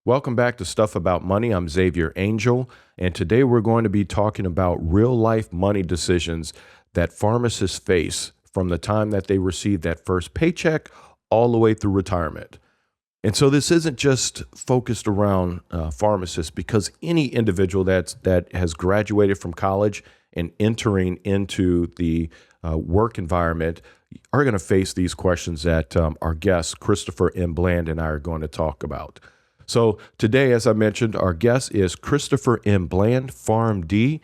Welcome back to Stuff About Money. I'm Xavier Angel, and today we're going to be talking about real-life money decisions that pharmacists face from the time that they receive that first paycheck all the way through retirement. And so this isn't just focused around pharmacists, because any individual that has graduated from college and entering into the work environment are going to face these questions that our guest, Christopher M. Bland, and I are going to talk about. So today, as I mentioned, our guest is Christopher M. Bland, PharmD.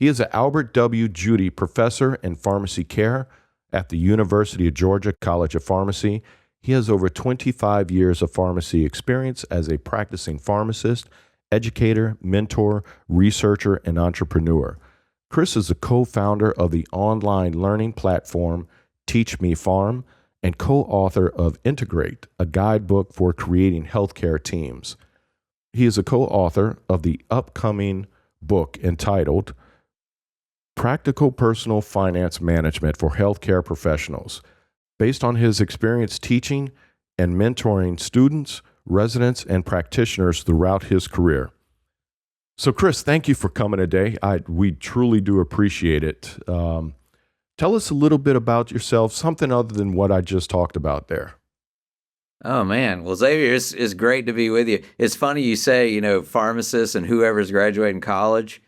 He is an Albert W. Jowdy Professor in Pharmacy Care at the University of Georgia College of Pharmacy. He has over 25 years of pharmacy experience as a practicing pharmacist, educator, mentor, researcher, and entrepreneur. Chris is a co-founder of the online learning platform Teach Me Pharm and co-author of Integrate, a guidebook for creating healthcare teams. He is a co-author of the upcoming book entitled Practical Personal Finance Management for Healthcare Professionals, based on his experience teaching and mentoring students, residents, and practitioners throughout his career. So, Chris, thank you for coming today. We truly do appreciate it. Tell us a little bit about yourself, something other than what I just talked about there. Oh, man. Well, Xavier, it's great to be with you. It's funny you say, pharmacists and whoever's graduating college.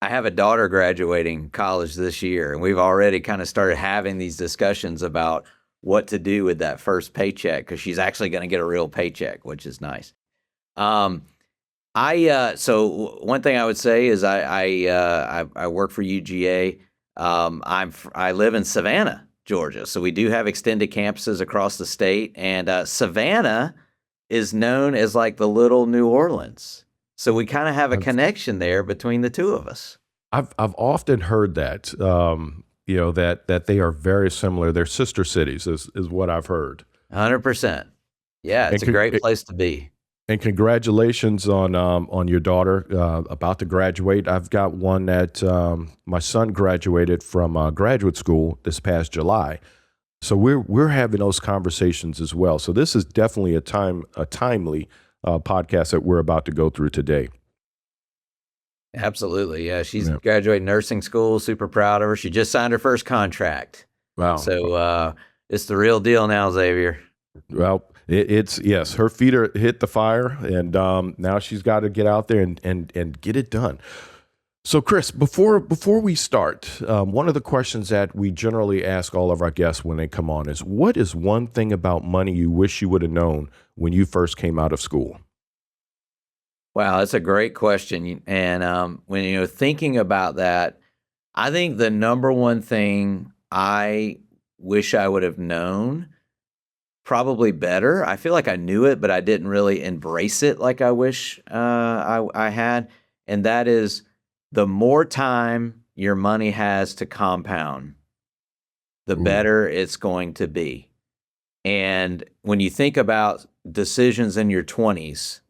I have a daughter graduating college this year, and we've already kind of started having these discussions about what to do with that first paycheck, because she's actually going to get a real paycheck, which is nice. So one thing I would say is I work for UGA. I live in Savannah, Georgia, so we do have extended campuses across the state, and Savannah is known as like the little New Orleans. So we kind of have a connection there between the two of us. I've often heard that, that they are very similar. They're sister cities, is what I've heard. 100%. Yeah, it's a great place to be. And congratulations on your daughter about to graduate. I've got one that my son graduated from graduate school this past July. So we're having those conversations as well. So this is definitely a timely podcast that we're about to go through today. Absolutely. Yeah, she's graduating nursing school. Super proud of her. She just signed her first contract. Wow. So it's the real deal now, Xavier. Well, it's yes, her feet are hit the fire, and now she's got to get out there and get it done. So, Chris, before we start, one of the questions that we generally ask all of our guests when they come on is, what is one thing about money you wish you would have known when you first came out of school? Wow, that's a great question. And when thinking about that, I think the number one thing I wish I would have known, probably better. I feel like I knew it, but I didn't really embrace it like I wish I had. And that is, the more time your money has to compound, the better it's going to be. And when you think about decisions in your 20s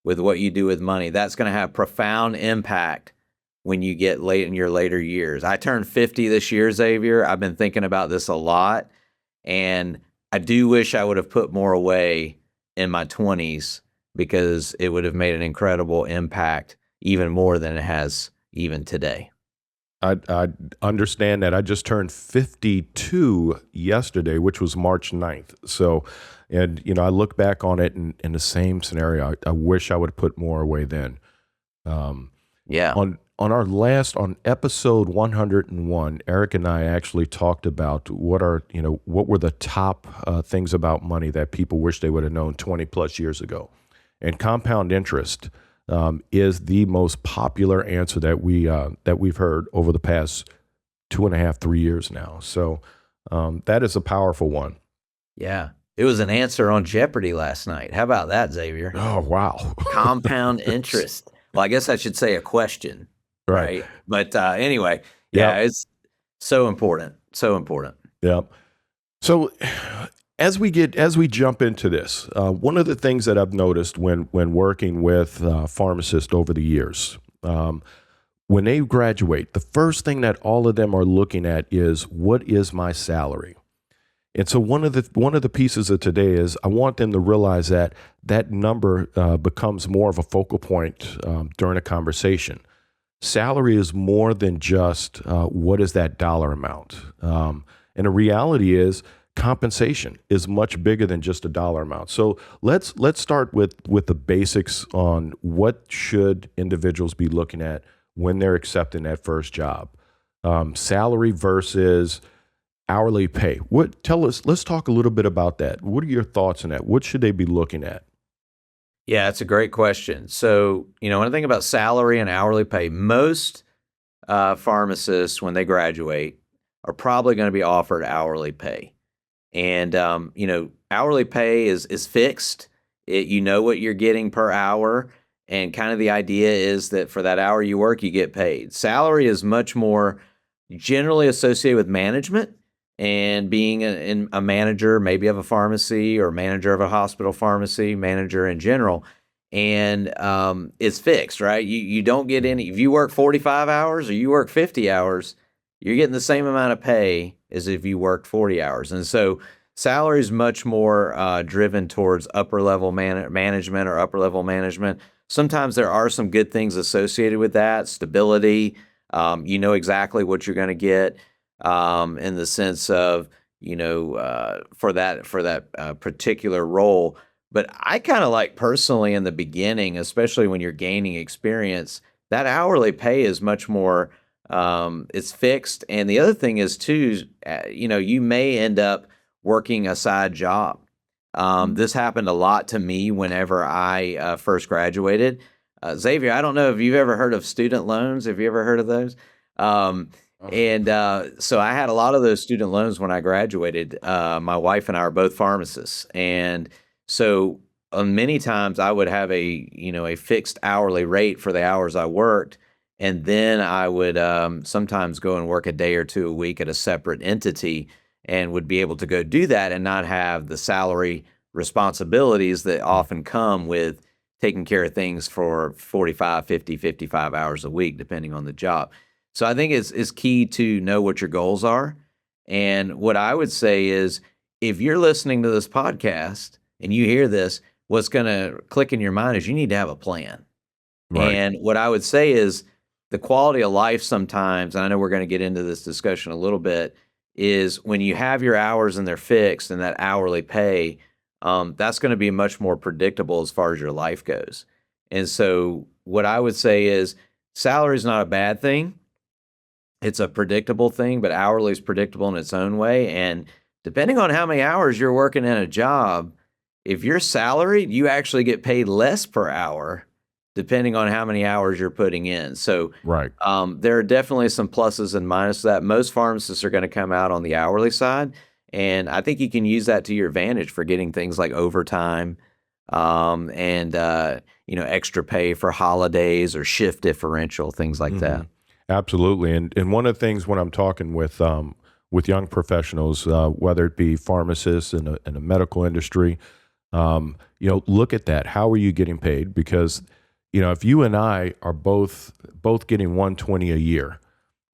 with what you do with money, that's going to have profound impact when you get late in your later years. I turned 50 this year, Xavier. I've been thinking about this a lot, and I do wish I would have put more away in my 20s, because it would have made an incredible impact, even more than it has even today. I understand that. I just turned 52 yesterday, which was March 9th. So, and I look back on it in the same scenario. I wish I would have put more away then. Yeah. On episode 101, Eric and I actually talked about what were the top things about money that people wish they would have known 20 plus years ago. And compound interest is the most popular answer that we've heard over the past 2.5, 3 years now. So that is a powerful one. Yeah. It was an answer on Jeopardy last night. How about that, Xavier? Oh, wow. Compound interest. Well, I guess I should say a question. Right. But anyway, it's so important. So important. Yeah. So as we jump into this, one of the things that I've noticed when working with pharmacists over the years, when they graduate, the first thing that all of them are looking at is, what is my salary? And so one of the pieces of today is I want them to realize that that number becomes more of a focal point during a conversation. Salary is more than just what is that dollar amount. And the reality is compensation is much bigger than just a dollar amount. So let's start with the basics on what should individuals be looking at when they're accepting that first job. Salary versus hourly pay. Let's talk a little bit about that. What are your thoughts on that? What should they be looking at? Yeah, it's a great question. So, when I think about salary and hourly pay, most pharmacists, when they graduate, are probably going to be offered hourly pay. And, hourly pay is fixed. You know what you're getting per hour. And kind of the idea is that for that hour you work, you get paid. Salary is much more generally associated with management and being a manager, maybe of a pharmacy or manager of a hospital pharmacy, manager in general. And it's fixed, right? You don't get any, if you work 45 hours or you work 50 hours, you're getting the same amount of pay as if you worked 40 hours. And so salary is much more driven towards upper level management or upper level management. Sometimes there are some good things associated with that, stability. You know exactly what you're going to get in the sense of, for that particular role. But I kind of like personally in the beginning, especially when you're gaining experience, that hourly pay is much more, it's fixed. And the other thing is too, you may end up working a side job. This happened a lot to me whenever I first graduated. Xavier, I don't know if you've ever heard of student loans. Have you ever heard of those? So I had a lot of those student loans when I graduated. My wife and I are both pharmacists. And so many times I would have a fixed hourly rate for the hours I worked. And then I would sometimes go and work a day or two a week at a separate entity and would be able to go do that and not have the salary responsibilities that often come with taking care of things for 45, 50, 55 hours a week, depending on the job. So I think it's key to know what your goals are. And what I would say is if you're listening to this podcast and you hear this, what's going to click in your mind is you need to have a plan. Right. And what I would say is the quality of life sometimes, and I know we're going to get into this discussion a little bit, is when you have your hours and they're fixed and that hourly pay, that's going to be much more predictable as far as your life goes. And so what I would say is salary is not a bad thing. It's a predictable thing, but hourly is predictable in its own way. And depending on how many hours you're working in a job, if you're salaried, you actually get paid less per hour depending on how many hours you're putting in. So Right. there are definitely some pluses and minuses to that. Most pharmacists are going to come out on the hourly side, and I think you can use that to your advantage for getting things like overtime and extra pay for holidays or shift differential, things like that. Absolutely. And one of the things when I'm talking with young professionals, whether it be pharmacists in the medical industry, look at that. How are you getting paid? Because if you and I are both getting 120 a year,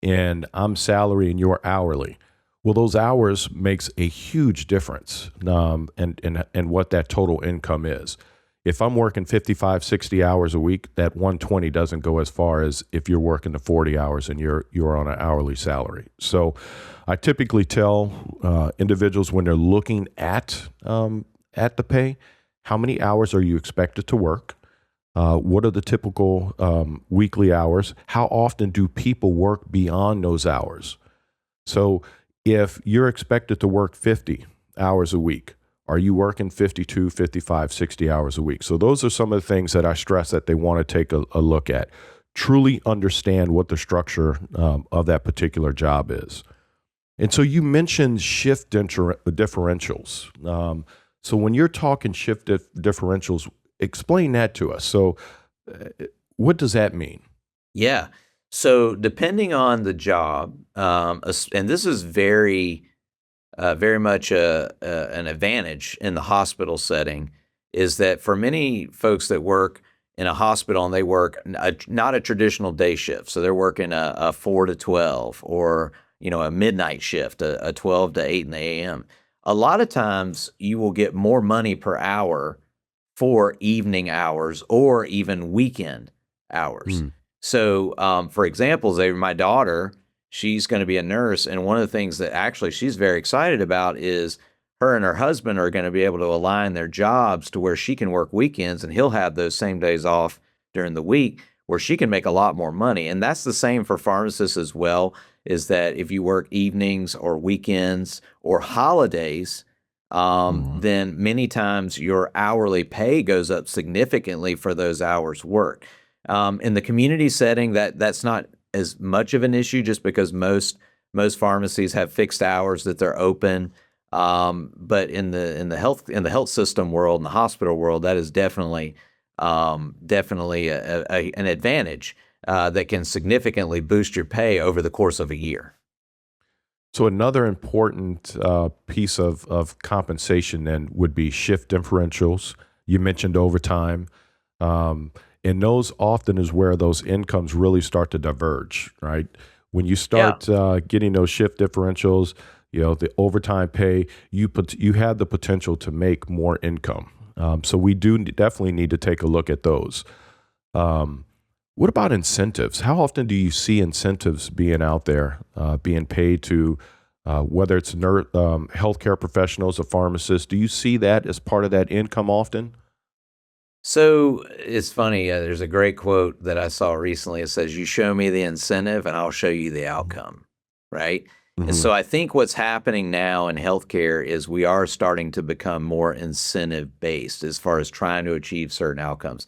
and I'm salary and you're hourly, well, those hours makes a huge difference, and what that total income is. If I'm working 55, 60 hours a week, that 120 doesn't go as far as if you're working the 40 hours and you're on an hourly salary. So I typically tell individuals when they're looking at the pay, how many hours are you expected to work? What are the typical weekly hours? How often do people work beyond those hours? So if you're expected to work 50 hours a week, are you working 52, 55, 60 hours a week? So those are some of the things that I stress that they want to take a look at. Truly understand what the structure of that particular job is. And so you mentioned shift differentials. So when you're talking shift differentials, explain that to us. So what does that mean? Yeah. So depending on the job, and this is very much an advantage in the hospital setting, is that for many folks that work in a hospital and they work not a traditional day shift, so they're working a 4 to 12 or a midnight shift, a 12 to 8 in the a.m. a lot of times you will get more money per hour for evening hours or even weekend hours. Mm. So, for example, Xavier, my daughter, she's going to be a nurse, and one of the things that actually she's very excited about is her and her husband are going to be able to align their jobs to where she can work weekends and he'll have those same days off during the week where she can make a lot more money. And that's the same for pharmacists as well, is that if you work evenings or weekends or holidays, then many times your hourly pay goes up significantly for those hours worked. In the community setting, that's not as much of an issue just because most pharmacies have fixed hours that they're open. But in the health system world, in the hospital world, that is definitely an advantage that can significantly boost your pay over the course of a year. So another important piece of compensation then would be shift differentials. You mentioned overtime. And those often is where those incomes really start to diverge, right? When you start getting those shift differentials, the overtime pay, you had the potential to make more income. So we do definitely need to take a look at those. What about incentives? How often do you see incentives being out there, being paid to whether it's healthcare professionals or pharmacists? Do you see that as part of that income often? So it's funny. There's a great quote that I saw recently. It says, "You show me the incentive, and I'll show you the outcome." Right. And Hmm. so I think what's happening now in healthcare is we are starting to become more incentive based as far as trying to achieve certain outcomes.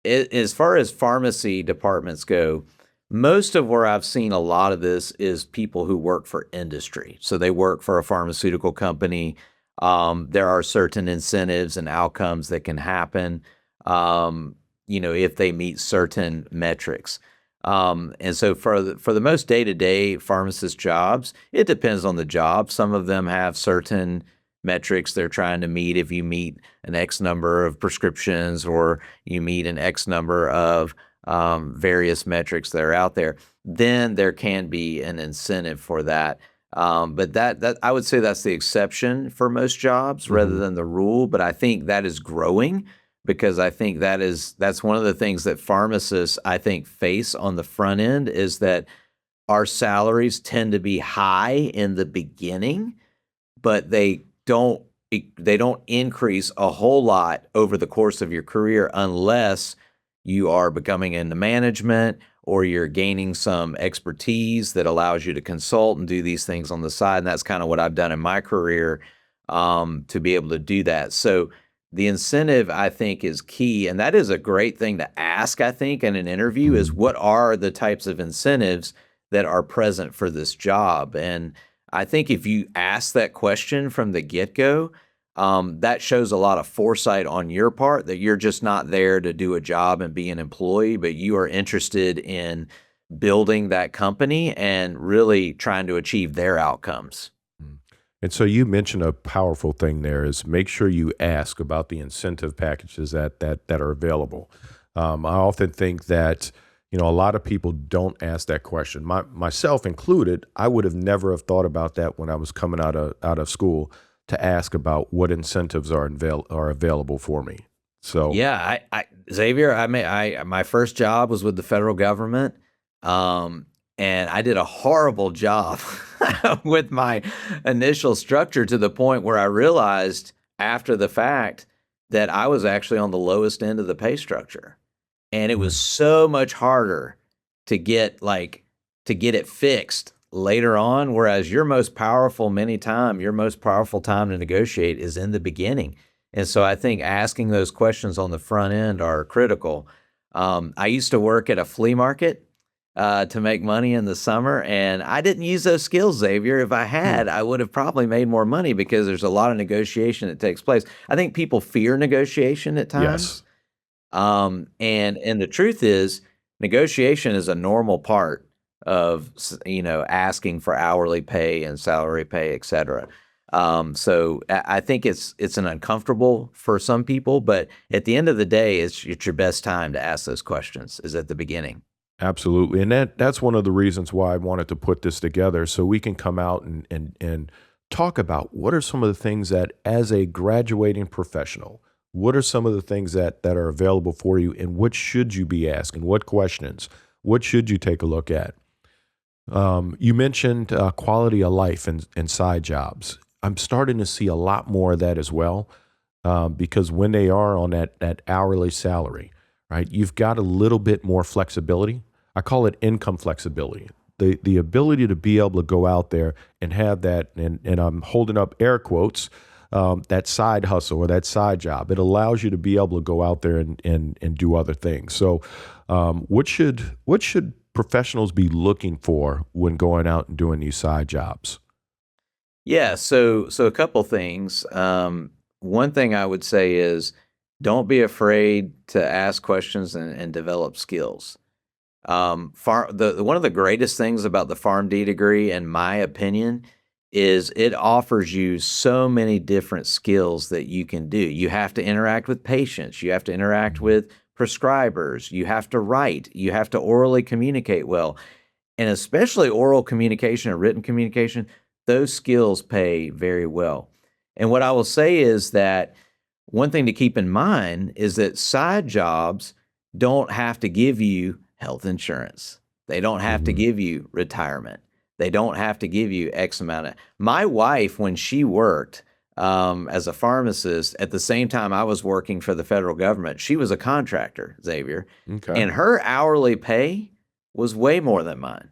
As far as pharmacy departments go, most of where I've seen a lot of this is people who work for industry. So they work for a pharmaceutical company. There are certain incentives and outcomes that can happen, if they meet certain metrics. And so for the most day-to-day pharmacist jobs, it depends on the job. Some of them have certain metrics they're trying to meet. If you meet an X number of prescriptions or you meet an X number of various metrics that are out there, then there can be an incentive for that. But that I would say that's the exception for most jobs rather Hmm. than the rule. But I think that is growing because I think that's one of the things that pharmacists I think face on the front end is that our salaries tend to be high in the beginning, but they don't increase a whole lot over the course of your career unless you are becoming into management or you're gaining some expertise that allows you to consult and do these things on the side. And that's kind of what I've done in my career to be able to do that. So the incentive, I think, is key. And that is a great thing to ask, I think, in an interview is what are the types of incentives that are present for this job? And I think if you ask that question from the get-go, that shows a lot of foresight on your part that you're just not there to do a job and be an employee, but you are interested in building that company and really trying to achieve their outcomes. Mm. And so you mentioned a powerful thing there is make sure you ask about the incentive packages that are available. I often think that a lot of people don't ask that question. Myself included, I would have never have thought about that when I was coming out of school to ask about what incentives are available for me. So Yeah, Xavier, my first job was with the federal government, and I did a horrible job with my initial structure to the point where I realized after the fact that I was actually on the lowest end of the pay structure. And it was Mm. so much harder to get it fixed later on, whereas your most powerful time to negotiate is in the beginning. And so I think asking those questions on the front end are critical. I used to work at a flea market to make money in the summer, and I didn't use those skills, Xavier. If I Hmm. had, I would have probably made more money because there's a lot of negotiation that takes place. I think people fear negotiation at times. Yes. And the truth is, negotiation is a normal part of asking for hourly pay and salary pay, et cetera. So I think it's an uncomfortable for some people, but at the end of the day, it's your best time to ask those questions is at the beginning. Absolutely. And that's one of the reasons why I wanted to put this together so we can come out and talk about what are some of the things that, as a graduating professional, what are some of the things that are available for you, and what should you be asking? What questions? What should you take a look at? You mentioned quality of life and side jobs. I'm starting to see a lot more of that as well, because when they are on that hourly salary, right, you've got a little bit more flexibility. I call it income flexibility. The ability to be able to go out there and have that, and I'm holding up air quotes, that side hustle or that side job. It allows you to be able to go out there and do other things. So, what should professionals be looking for when going out and doing these side jobs? Yeah, so a couple things. One thing I would say is don't be afraid to ask questions and develop skills. One of the greatest things about the PharmD degree, in my opinion, is it offers you so many different skills that you can do. You have to interact with patients, you have to interact with prescribers, you have to write, you have to orally communicate well, and especially oral communication and written communication, those skills pay very well. And what I will say is that one thing to keep in mind is that side jobs don't have to give you health insurance. They don't have to Mm-hmm. give you retirement. They don't have to give you X amount of. My wife, when she worked as a pharmacist, at the same time I was working for the federal government, she was a contractor, Xavier, Okay. and her hourly pay was way more than mine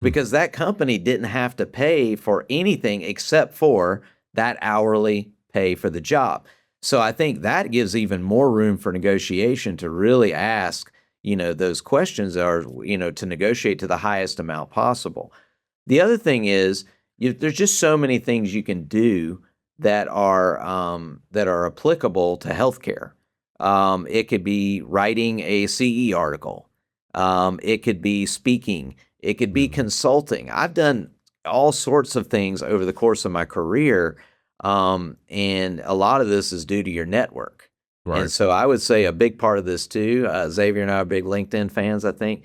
because that company didn't have to pay for anything except for that hourly pay for the job. So I think that gives even more room for negotiation to really ask, those questions are, to negotiate to the highest amount possible. The other thing is, there's just so many things you can do that are applicable to healthcare. It could be writing a CE article. It could be speaking. It could be Mhm. consulting. I've done all sorts of things over the course of my career, and a lot of this is due to your network. And Right. so I would say a big part of this too, Xavier and I are big LinkedIn fans, I think,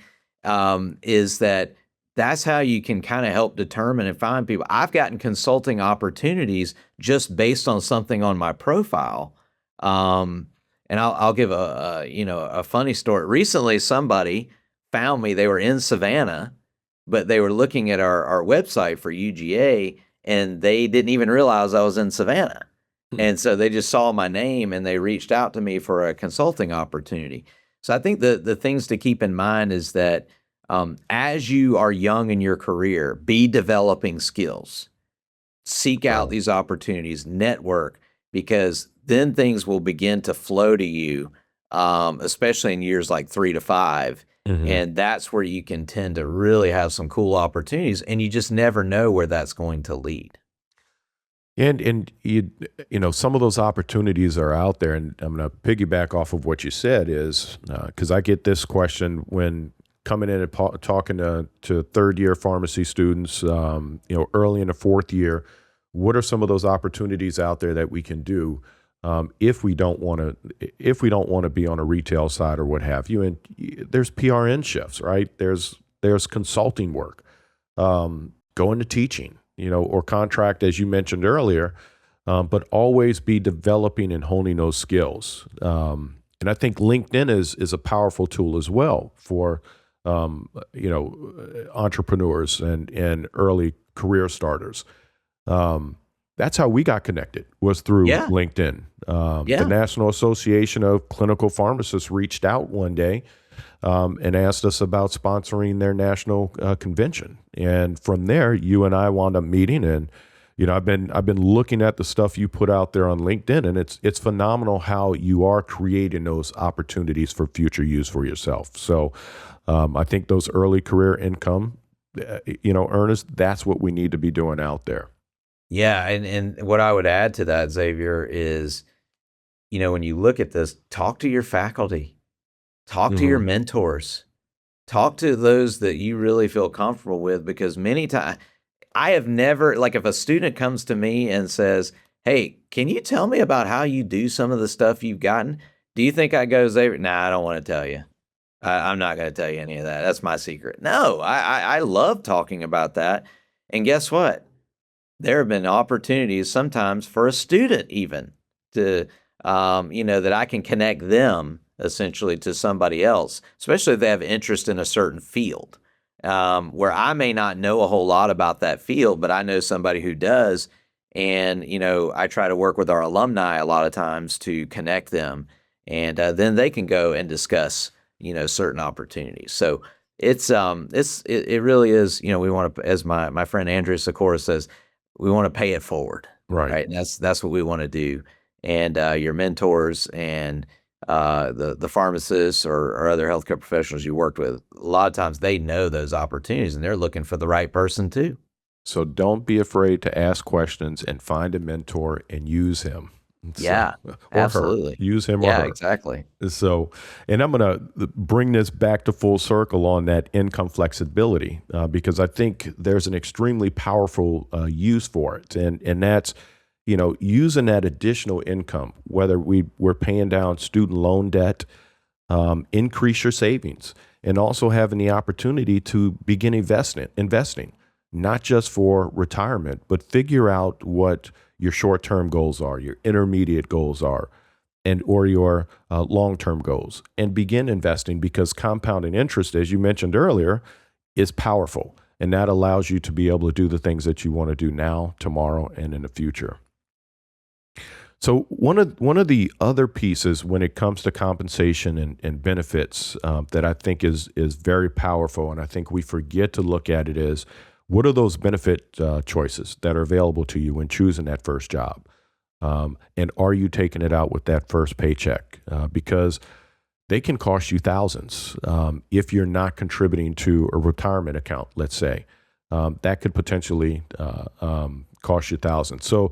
is that that's how you can kind of help determine and find people. I've gotten consulting opportunities just based on something on my profile. Um, and I'll give a funny story. Recently, somebody found me. They were in Savannah, but they were looking at our website for UGA, and they didn't even realize I was in Savannah. Hmm. And so they just saw my name and they reached out to me for a consulting opportunity. So I think the things to keep in mind is that as you are young in your career, be developing skills, seek out Right. these opportunities, network, because then things will begin to flow to you, especially in years like 3 to 5. Mhm. And that's where you can tend to really have some cool opportunities, and you just never know where that's going to lead. And some of those opportunities are out there, and I'm going to piggyback off of what you said is because I get this question when coming in and talking to third year pharmacy students, early in the fourth year. What are some of those opportunities out there that we can do if we don't want to be on a retail side or what have you? And there's PRN shifts, right? There's consulting work, go into teaching, or contract, as you mentioned earlier, but always be developing and honing those skills. And I think LinkedIn is a powerful tool as well for entrepreneurs and early career starters. That's how we got connected, was through Yeah, LinkedIn. The yeah. National Association of Clinical Pharmacists reached out one day and asked us about sponsoring their national convention. And from there, you and I wound up meeting. And I've been looking at the stuff you put out there on LinkedIn, and it's phenomenal how you are creating those opportunities for future use for yourself. So I think those early career income, Ernest, that's what we need to be doing out there. Yeah, and what I would add to that, Xavier, is, when you look at this, talk to your faculty, talk to your Hmm. mentors, talk to those that you really feel comfortable with, because many times I have never, like, if a student comes to me and says, "Hey, can you tell me about how you do some of the stuff you've gotten?" Do you think I go, Xavier? Nah, I don't want to tell you. I'm not going to tell you any of that. That's my secret. No, I love talking about that. And guess what? there have been opportunities sometimes for a student even to, that I can connect them essentially to somebody else, especially if they have interest in a certain field, where I may not know a whole lot about that field, but I know somebody who does. And, I try to work with our alumni a lot of times to connect them, and then they can go and discuss, certain opportunities. So it really is, we want to, as my friend Andrew Sikora says, we want to pay it forward, Right. right? And that's what we want to do. And your mentors and the pharmacists or other healthcare professionals you worked with, a lot of times they know those opportunities and they're looking for the right person too. So don't be afraid to ask questions and find a mentor and use him. Yeah, Or her. absolutely. Use him or Yeah, her. exactly. So, and I'm going to bring this back to full circle on that income flexibility, because I think there's an extremely powerful use for it. And that's, using that additional income, whether we're paying down student loan debt, increase your savings, and also having the opportunity to begin investing, not just for retirement, but figure out what your short-term goals are, your intermediate goals are, or your long-term goals, and begin investing, because compounding interest, as you mentioned earlier, is powerful. And that allows you to be able to do the things that you want to do now, tomorrow, and in the future. So one of the other pieces when it comes to compensation and benefits that I think is very powerful, and I think we forget to look at it, is what are those benefit choices that are available to you when choosing that first job? And are you taking it out with that first paycheck? Because they can cost you thousands if you're not contributing to a retirement account, let's say. That could potentially cost you thousands. So,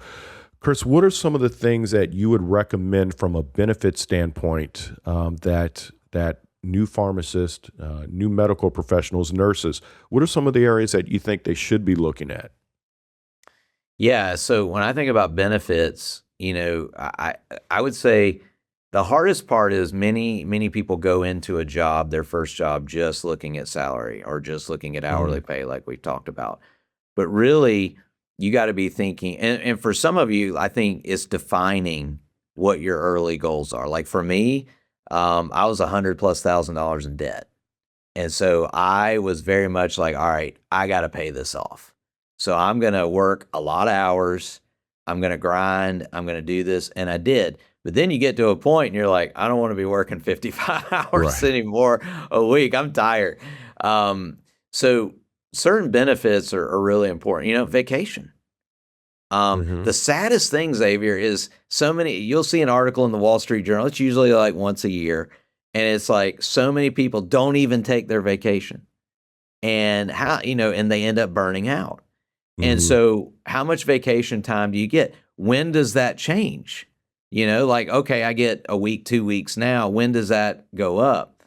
Chris, what are some of the things that you would recommend from a benefit standpoint that new pharmacists, new medical professionals, nurses, what are some of the areas that you think they should be looking at? Yeah, so when I think about benefits, I would say the hardest part is many people go into a job, their first job, just looking at salary or just looking at hourly Mhm. pay, like we talked about. But really, you got to be thinking, and for some of you, I think it's defining what your early goals are. Like for me, I was $100,000+ in debt. And so I was very much like, all right, I got to pay this off. So I'm going to work a lot of hours. I'm going to grind. I'm going to do this. And I did. But then you get to a point and you're like, I don't want to be working 55 hours Right. anymore a week. I'm tired. So certain benefits are really important. Vacation. Hmm. The saddest thing, Xavier, is you'll see an article in the Wall Street Journal. It's usually like once a year. And it's like so many people don't even take their vacation, and and they end up burning out. And Hmm. so how much vacation time do you get? When does that change? Like, okay, I get a week, 2 weeks now. When does that go up?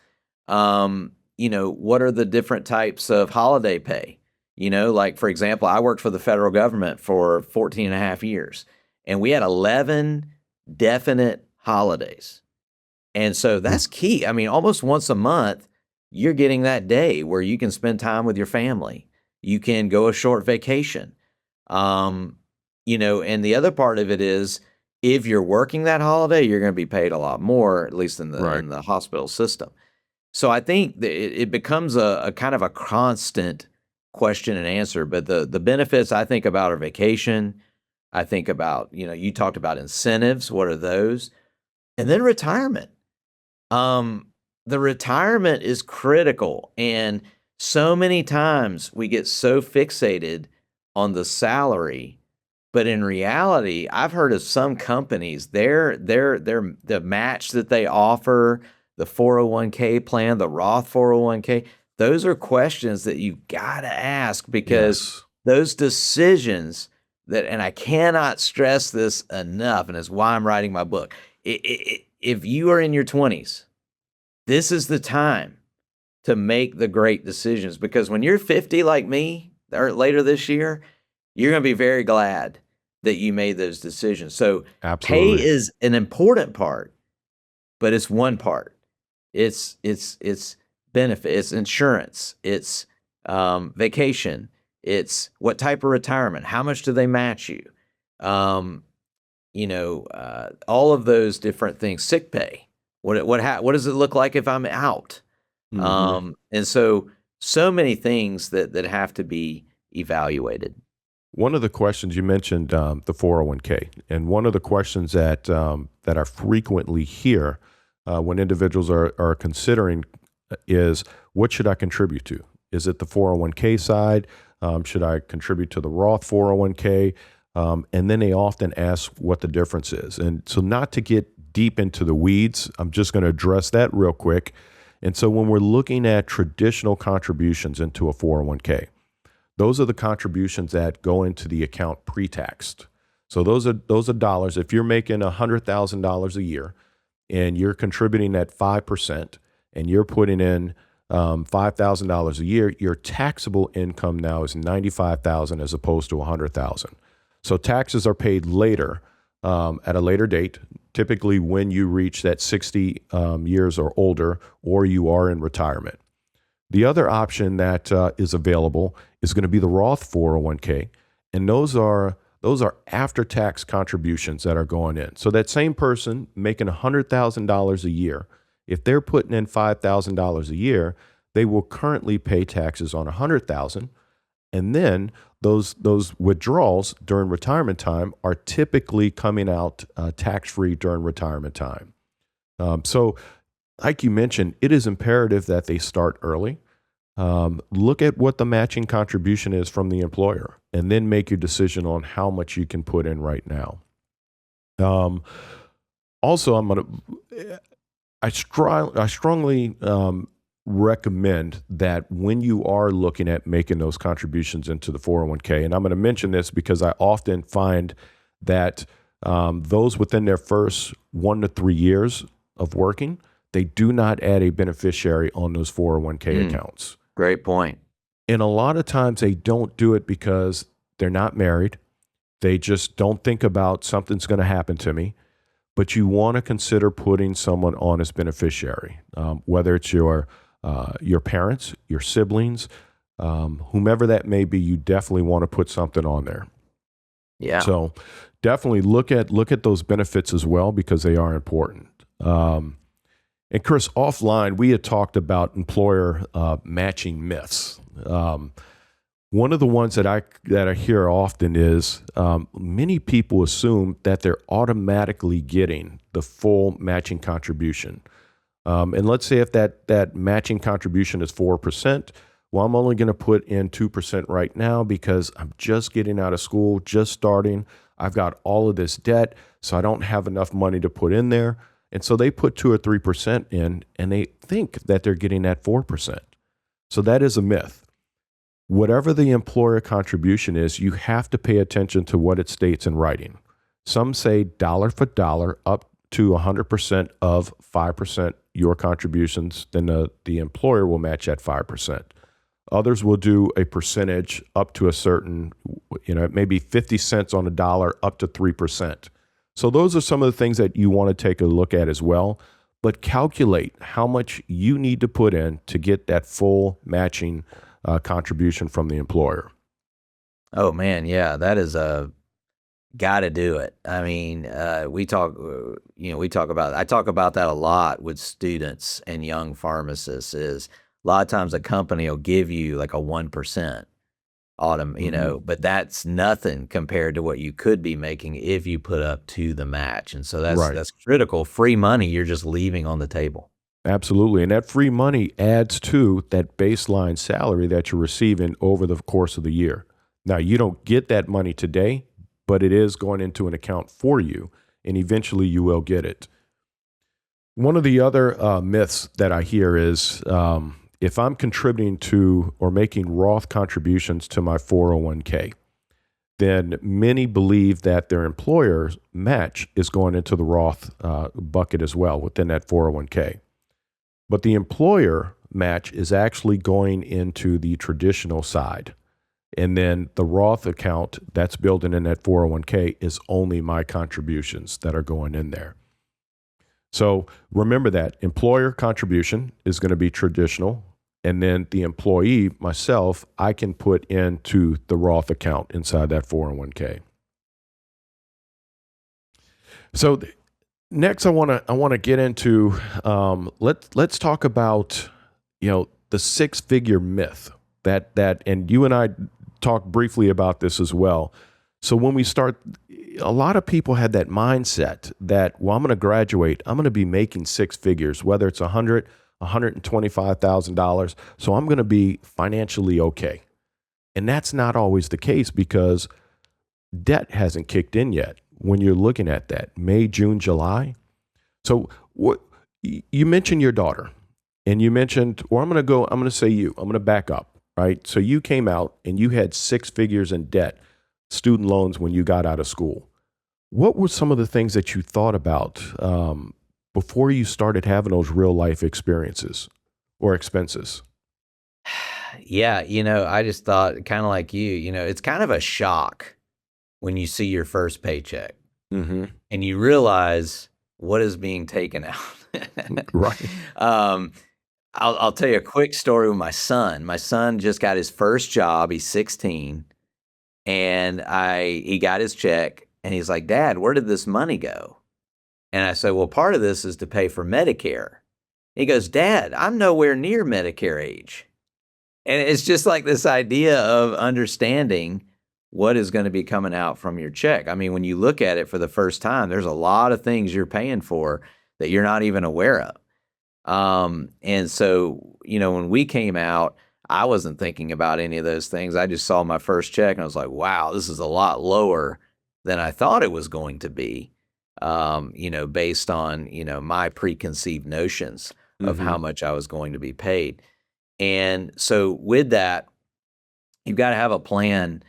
What are the different types of holiday pay? Like, for example, I worked for the federal government for 14 and a half years, and we had 11 definite holidays. And so that's key. I mean, almost once a month, you're getting that day where you can spend time with your family. You can go a short vacation. And the other part of it is if you're working that holiday, you're going to be paid a lot more, at least in the Right. hospital system. So I think that it becomes a kind of a constant question and answer. But the benefits I think about are vacation. I think about, you talked about incentives. What are those? And then retirement. Um, the retirement is critical, and so many times we get so fixated on the salary, but in reality, I've heard of some companies, their the match that they offer, the 401k plan, the Roth 401k, those are questions that you gotta ask because Yes. those decisions and I cannot stress this enough, and it's why I'm writing my book. If you are in your 20s, this is the time to make the great decisions because when you're 50 like me or later this year, you're going to be very glad that you made those decisions. So pay Absolutely. is an important part, but it's one part. It's benefit, it's insurance, it's vacation, It's what type of retirement, how much do they match you? Um, all of those different things, sick pay. What does it look like if I'm out? Hmm. And so many things that have to be evaluated. One of the questions you mentioned, the 401k, and one of the questions that I frequently hear when individuals are considering is, what should I contribute to? Is it the 401k side? Should I contribute to the Roth 401k? And then they often ask what the difference is. And so, not to get deep into the weeds, I'm just going to address that real quick. And so, when we're looking at traditional contributions into a 401k, those are the contributions that go into the account pre-taxed. So those are dollars. If you're making $100,000 a year and you're contributing at 5% and you're putting in $5,000 a year, your taxable income now is $95,000 as opposed to $100,000. So taxes are paid later, at a later date, typically when you reach that 60 years or older, or you are in retirement. The other option that is available is going to be the Roth 401k, and those are after-tax contributions that are going in. So that same person making $100,000 a year, if they're putting in $5,000 a year, they will currently pay taxes on $100,000, and then those withdrawals during retirement time are typically coming out tax-free during retirement time. So, like you mentioned, it is imperative that they start early. Look at what the matching contribution is from the employer, and then make your decision on how much you can put in right now. Also, I strongly recommend that when you are looking at making those contributions into the 401k, and I'm going to mention this because I often find that those within their first 1 to 3 years of working, they do not add a beneficiary on those 401k accounts. Great point. And a lot of times they don't do it because they're not married. They just don't think about something's going to happen to me. But you want to consider putting someone on as beneficiary, whether it's your parents, your siblings, whomever that may be. You definitely want to put something on there. Yeah. So definitely look at those benefits as well, because they are important. And Chris, offline, we had talked about employer matching myths. One of the ones that I hear often is many people assume that they're automatically getting the full matching contribution. And let's say if that matching contribution is 4%, well, I'm only going to put in 2% right now because I'm just getting out of school, just starting. I've got all of this debt, so I don't have enough money to put in there. And so they put 2 or 3% in, and they think that they're getting that 4%. So that is a myth. Whatever the employer contribution is, you have to pay attention to what it states in writing. Some say dollar for dollar up to 100% of 5% your contributions, then the employer will match at 5%. Others will do a percentage up to a certain, maybe 50 cents on a dollar up to 3%. So those are some of the things that you want to take a look at as well. But calculate how much you need to put in to get that full matching contribution from the employer. Oh man, yeah, that is got to do it. I mean, I talk about that a lot with students and young pharmacists. Is a lot of times a company will give you like a 1% but that's nothing compared to what you could be making if you put up to the match. And so that's critical. Free money you're just leaving on the table. Absolutely. And that free money adds to that baseline salary that you're receiving over the course of the year. Now, you don't get that money today, but it is going into an account for you, and eventually you will get it. One of the other myths that I hear is if I'm contributing to or making Roth contributions to my 401k, then many believe that their employer's match is going into the Roth bucket as well within that 401k. But the employer match is actually going into the traditional side. And then the Roth account that's building in that 401k is only my contributions that are going in there. So remember that employer contribution is going to be traditional. And then the employee, myself, I can put into the Roth account inside that 401k. So next, I want to get into let's talk about the six-figure myth that and you and I talked briefly about this as well. So when we start, a lot of people had that mindset that, well, I'm going to graduate, I'm going to be making six figures, whether it's $125,000. So I'm going to be financially okay. And that's not always the case because debt hasn't kicked in yet. When you're looking at that May, June, July. So what you mentioned your daughter, and you mentioned, or I'm going to say you, I'm going to back up, right? So you came out and you had six figures in debt, student loans when you got out of school. What were some of the things that you thought about before you started having those real life experiences or expenses? Yeah, I just thought kind of like you, it's kind of a shock when you see your first paycheck Mm-hmm. and you realize what is being taken out. Right. I'll tell you a quick story with my son. My son just got his first job. He's 16, and he got his check, and he's like, "Dad, where did this money go?" And I said, "Well, part of this is to pay for Medicare." He goes, "Dad, I'm nowhere near Medicare age." And it's just like this idea of understanding what is going to be coming out from your check. I mean, when you look at it for the first time, there's a lot of things you're paying for that you're not even aware of. And so, when we came out, I wasn't thinking about any of those things. I just saw my first check and I was like, wow, this is a lot lower than I thought it was going to be, based on, my preconceived notions of Mm-hmm. how much I was going to be paid. And so with that, you've got to have a plan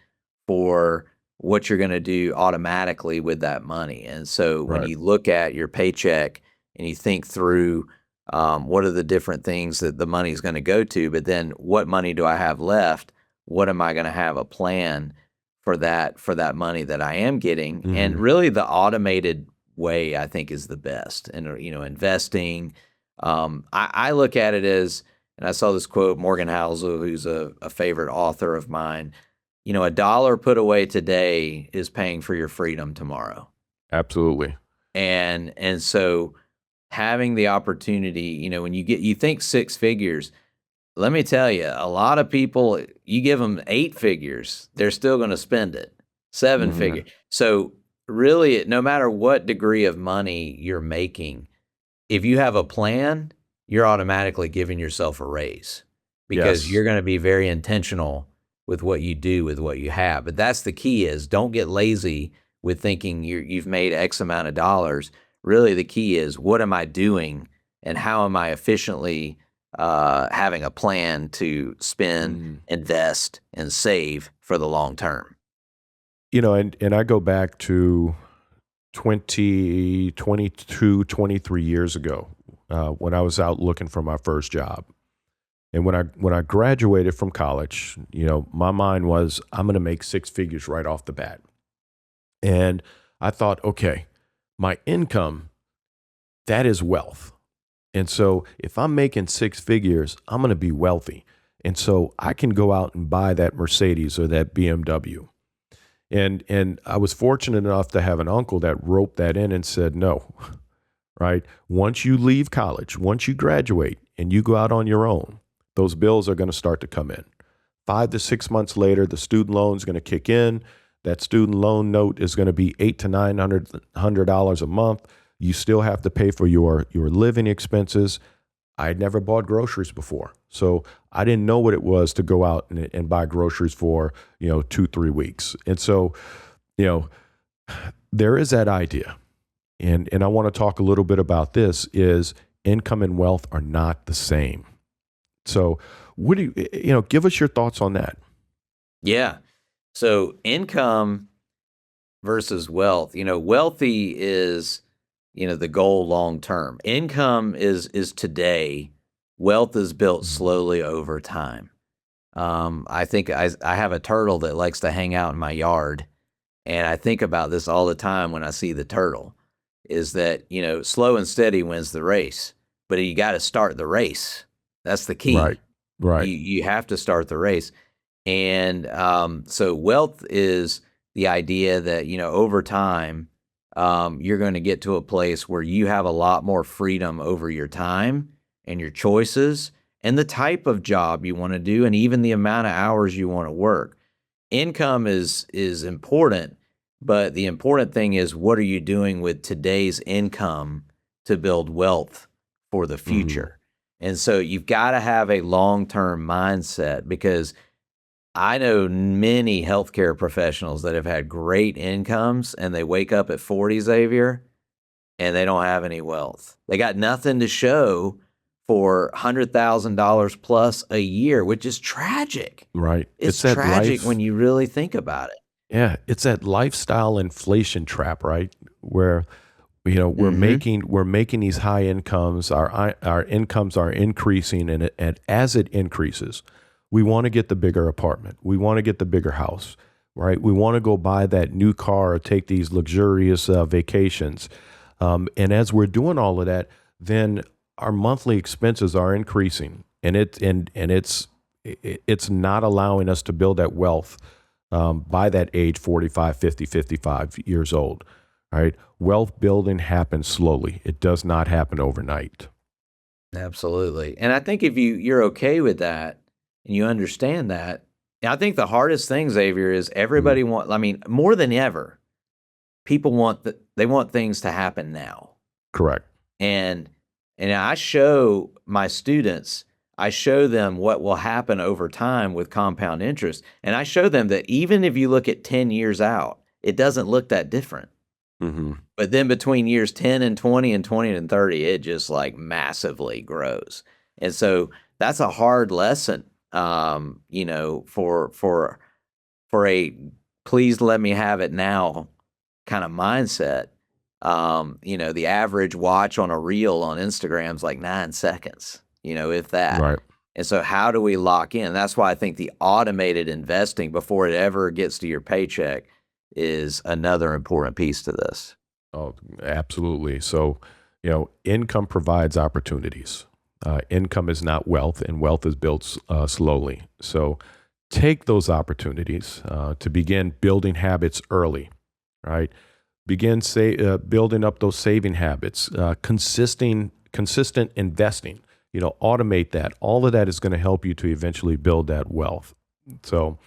for what you're going to do automatically with that money. And so when Right. you look at your paycheck and you think through what are the different things that the money is going to go to, but then what money do I have left? What am I going to have a plan for that money that I am getting? And Mm-hmm. really the automated way I think is the best. And investing. I look at it as, and I saw this quote, Morgan Housel, who's a favorite author of mine. A dollar put away today is paying for your freedom tomorrow. Absolutely. And so having the opportunity, when you think six figures, let me tell you, a lot of people, you give them eight figures, they're still going to spend it. Seven Mm-hmm. figure. So really, no matter what degree of money you're making, if you have a plan, you're automatically giving yourself a raise because Yes. you're going to be very intentional with what you do with what you have. But that's the key is don't get lazy with thinking you've made X amount of dollars. Really, the key is what am I doing and how am I efficiently having a plan to spend, Mm. invest, and save for the long term. And I go back to 22, 23 years ago when I was out looking for my first job. And when I graduated from college, my mind was I'm going to make six figures right off the bat. And I thought, okay, my income, that is wealth. And so if I'm making six figures, I'm going to be wealthy. And so I can go out and buy that Mercedes or that BMW. And I was fortunate enough to have an uncle that roped that in and said, no, right? Once you leave college, once you graduate and you go out on your own, those bills are going to start to come in. 5 to 6 months later, the student loan is going to kick in. That student loan note is going to be $800 to $900 a month. You still have to pay for your living expenses. I had never bought groceries before, so I didn't know what it was to go out and buy groceries for 2-3 weeks. And so, there is that idea, and I want to talk a little bit about this. Is income and wealth are not the same. So, what do you give us your thoughts on that? Yeah. So income versus wealth. Wealthy is, the goal long term. Income is today. Wealth is built slowly over time. I think I have a turtle that likes to hang out in my yard, and I think about this all the time when I see the turtle. Is that slow and steady wins the race, but you got to start the race. That's the key. Right. Right. You have to start the race. And so wealth is the idea that, over time, you're going to get to a place where you have a lot more freedom over your time and your choices and the type of job you want to do and even the amount of hours you want to work. Income is important, but the important thing is, what are you doing with today's income to build wealth for the Hmm. future? And so you've got to have a long-term mindset, because I know many healthcare professionals that have had great incomes and they wake up at 40, Xavier, and they don't have any wealth. They got nothing to show for $100,000 plus a year, which is tragic. Right. It's tragic when you really think about it. Yeah, it's that lifestyle inflation trap, right? Where we're Mhm. making these high incomes, our incomes are increasing, and as it increases, we want to get the bigger apartment, we want to get the bigger house, right? We want to go buy that new car or take these luxurious vacations, and as we're doing all of that, then our monthly expenses are increasing, and it's not allowing us to build that wealth by that age 45, 50, 55 years old. Right? Wealth building happens slowly. It does not happen overnight. Absolutely. And I think if you're okay with that and you understand that, I think the hardest thing, Xavier, is Mhm. I mean, more than ever, people they want things to happen now. Correct. And I show my students, I show them what will happen over time with compound interest. And I show them that even if you look at 10 years out, it doesn't look that different. Hmm. But then between years 10 and 20 and 20 and 30, it just like massively grows. And so that's a hard lesson, for a please let me have it now kind of mindset. The average watch on a reel on Instagram is like 9 seconds, if that. Right. And so how do we lock in? That's why I think the automated investing before it ever gets to your paycheck is another important piece to this. Oh, absolutely. So, income provides opportunities. Income is not wealth, and wealth is built slowly. So, take those opportunities to begin building habits early. Right. Begin building up those saving habits, consistent investing. Automate that. All of that is going to help you to eventually build that wealth. So,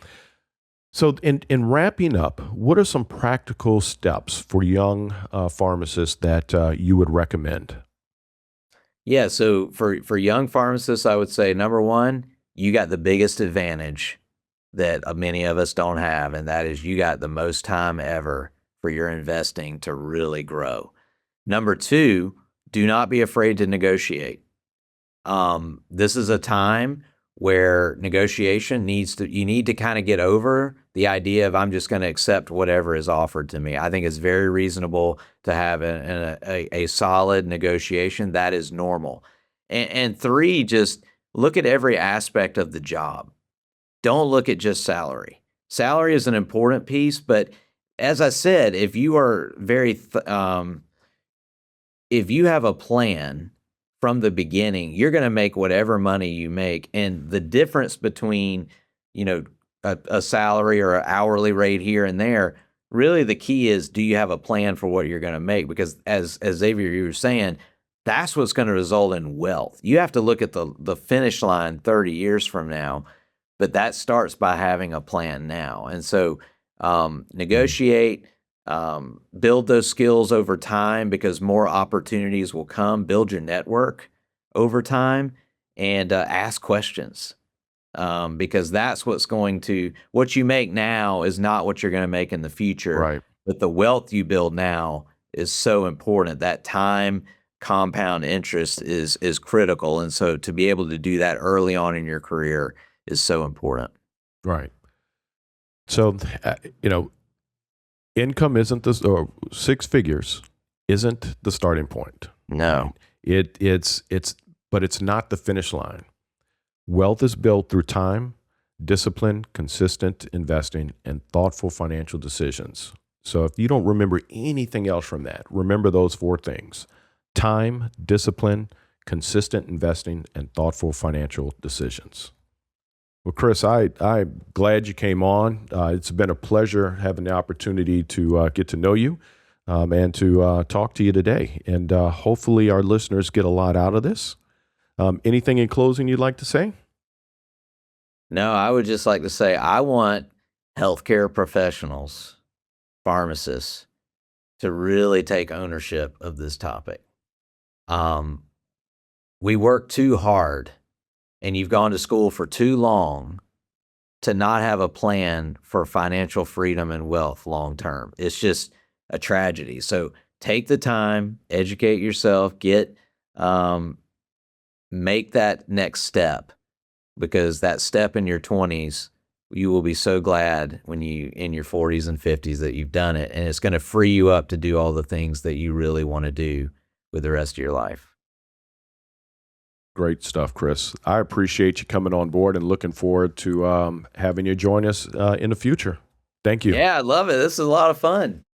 in wrapping up, what are some practical steps for young pharmacists that you would recommend? Yeah, so for young pharmacists, I would say number one, you got the biggest advantage that many of us don't have, and that is you got the most time ever for your investing to really grow. Number two, do not be afraid to negotiate. This is a time where you need to kind of get over the idea of I'm just going to accept whatever is offered to me. I think it's very reasonable to have a solid negotiation. That is normal. And three, just look at every aspect of the job. Don't look at just salary. Salary is an important piece, but as I said, if you have a plan from the beginning, you're going to make whatever money you make. And the difference between, you know, a salary or an hourly rate here and there, really the key is, do you have a plan for what you're going to make? Because as Xavier, you were saying, that's what's going to result in wealth. You have to look at the finish line 30 years from now, but that starts by having a plan now. And so Mhm. negotiate, build those skills over time, because more opportunities will come. Build your network over time, and ask questions, because that's what you make now is not what you're going to make in the future. Right. But the wealth you build now is so important. That time compound interest is critical. And so to be able to do that early on in your career is so important. Right. So, income isn't this, or six figures isn't the starting point. Right. No. But it's not the finish line. Wealth is built through time, discipline, consistent investing, and thoughtful financial decisions. So if you don't remember anything else from that, remember those four things: time, discipline, consistent investing, and thoughtful financial decisions. Well, Chris, I'm glad you came on. It's been a pleasure having the opportunity to get to know you and to talk to you today. And hopefully our listeners get a lot out of this. Anything in closing you'd like to say? No, I would just like to say I want healthcare professionals, pharmacists, to really take ownership of this topic. We work too hard, and you've gone to school for too long to not have a plan for financial freedom and wealth long term. It's just a tragedy. So take the time, educate yourself, make that next step, because that step in your 20s, you will be so glad when you in your 40s and 50s that you've done it, and it's going to free you up to do all the things that you really want to do with the rest of your life. Great stuff, Chris. I appreciate you coming on board and looking forward to having you join us in the future. Thank you. Yeah, I love it. This is a lot of fun.